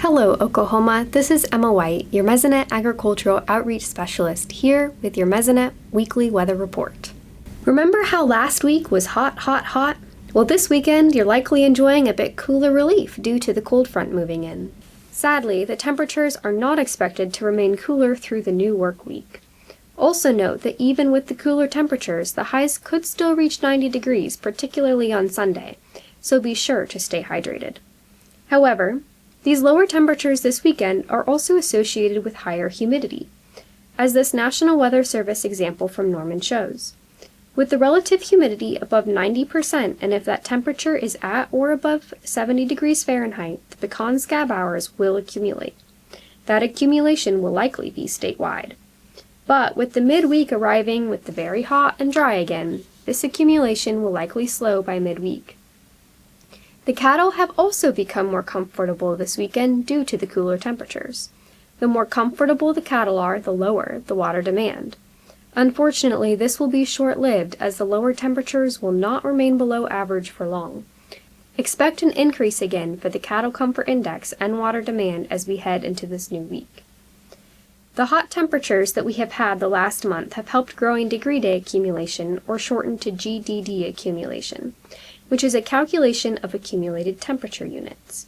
Hello, Oklahoma. This is Emma White, your Mesonet Agricultural Outreach Specialist, here with your Mesonet Weekly Weather Report. Remember how last week was hot, hot, hot? Well, this weekend you're likely enjoying a bit cooler relief due to the cold front moving in. Sadly, the temperatures are not expected to remain cooler through the new work week. Also note that even with the cooler temperatures, the highs could still reach 90 degrees, particularly on Sunday, so be sure to stay hydrated. However, these lower temperatures this weekend are also associated with higher humidity, as this National Weather Service example from Norman shows. With the relative humidity above 90%, and if that temperature is at or above 70 degrees Fahrenheit, the pecan scab hours will accumulate. That accumulation will likely be statewide. But with the midweek arriving with the very hot and dry again, this accumulation will likely slow by midweek. The cattle have also become more comfortable this weekend due to the cooler temperatures. The more comfortable the cattle are, the lower the water demand. Unfortunately, this will be short-lived as the lower temperatures will not remain below average for long. Expect an increase again for the Cattle Comfort Index and water demand as we head into this new week. The hot temperatures that we have had the last month have helped growing degree day accumulation, or shortened to GDD accumulation, which is a calculation of accumulated temperature units.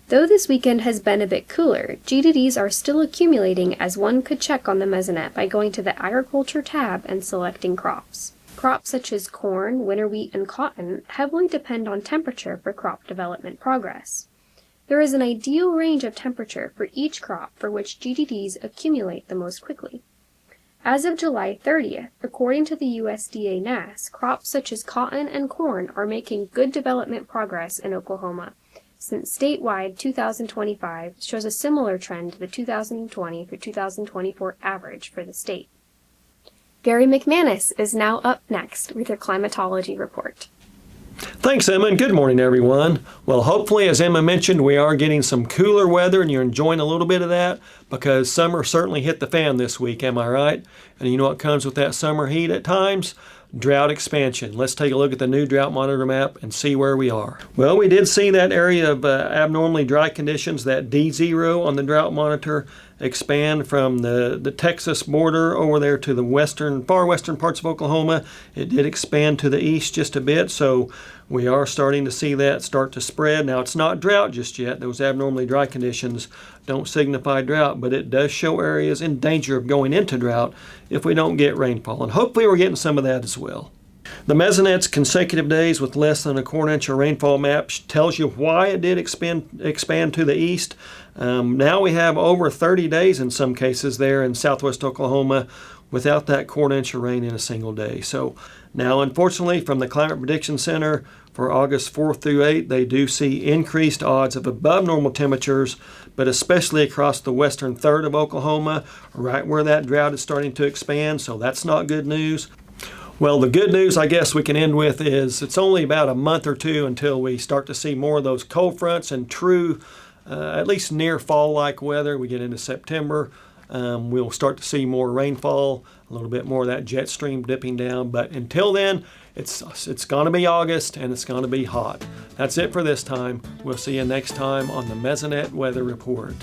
Though this weekend has been a bit cooler, GDDs are still accumulating, as one could check on the Mesonet by going to the Agriculture tab and selecting crops. Crops such as corn, winter wheat, and cotton heavily depend on temperature for crop development progress. There is an ideal range of temperature for each crop for which GDDs accumulate the most quickly. As of July 30th, according to the USDA NASS, crops such as cotton and corn are making good development progress in Oklahoma, since statewide 2025 shows a similar trend to the 2020 through 2024 average for the state. Gary McManus is now up next with your climatology report. Thanks, Emma, and good morning, everyone. Well, hopefully, as Emma mentioned, we are getting some cooler weather, and you're enjoying a little bit of that, because summer certainly hit the fan this week, am I right? And you know what comes with that summer heat at times? Drought expansion. Let's take a look at the new drought monitor map and see where we are. Well, we did see that area of abnormally dry conditions, that D0 on the drought monitor, expand from the Texas border over there to the far western parts of Oklahoma. It did expand to the east just a bit, so we are starting to see that start to spread. Now, it's not drought just yet. Those abnormally dry conditions don't signify drought, but it does show areas in danger of going into drought if we don't get rainfall, and hopefully we're getting some of that as well. The Mesonet's consecutive days with less than a quarter inch of rainfall map tells you why it did expand to the east. Now we have over 30 days in some cases there in southwest Oklahoma without that quarter inch of rain in a single day. So now, unfortunately, from the Climate Prediction Center for August 4th through 8th, they do see increased odds of above normal temperatures, but especially across the western third of Oklahoma, right where that drought is starting to expand, so that's not good news. Well, the good news, I guess we can end with, is it's only about a month or two until we start to see more of those cold fronts and true, at least near fall-like weather. We get into September, we'll start to see more rainfall, a little bit more of that jet stream dipping down. But until then, it's going to be August and it's going to be hot. That's it for this time. We'll see you next time on the Mesonet Weather Report.